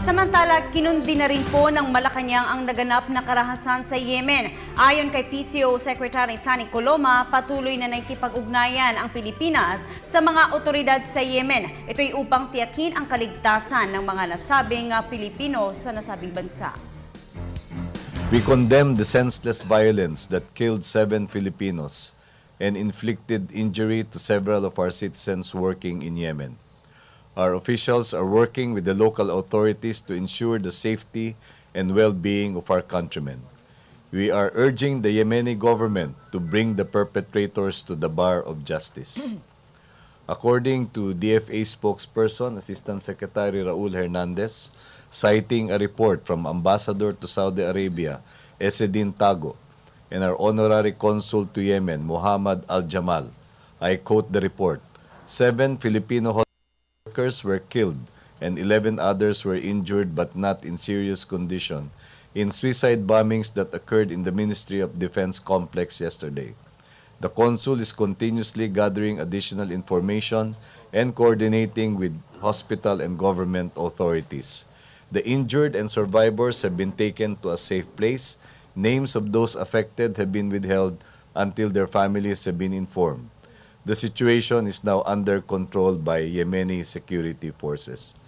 Samantala, kinundi na rin po ng Malacanang ang naganap na karahasan sa Yemen. Ayon kay PCO Secretary Sani Coloma, patuloy na nakikipag-ugnayan ang Pilipinas sa mga otoridad sa Yemen. Ito'y upang tiyakin ang kaligtasan ng mga nasabing Pilipino sa nasabing bansa. We condemn the senseless violence that killed 7 Filipinos and inflicted injury to several of our citizens working in Yemen. Our officials are working with the local authorities to ensure the safety and well-being of our countrymen. We are urging the Yemeni government to bring the perpetrators to the bar of justice. According to DFA spokesperson, Assistant Secretary Raul Hernandez, citing a report from Ambassador to Saudi Arabia, Esedin Tago, and our Honorary Consul to Yemen, Muhammad Al-Jamal, I quote the report, 7 Filipino workers were killed and 11 others were injured but not in serious condition in suicide bombings that occurred in the Ministry of Defense complex yesterday. The Consul is continuously gathering additional information and coordinating with hospital and government authorities. The injured and survivors have been taken to a safe place. Names of those affected have been withheld until their families have been informed. The situation is now under control by Yemeni security forces.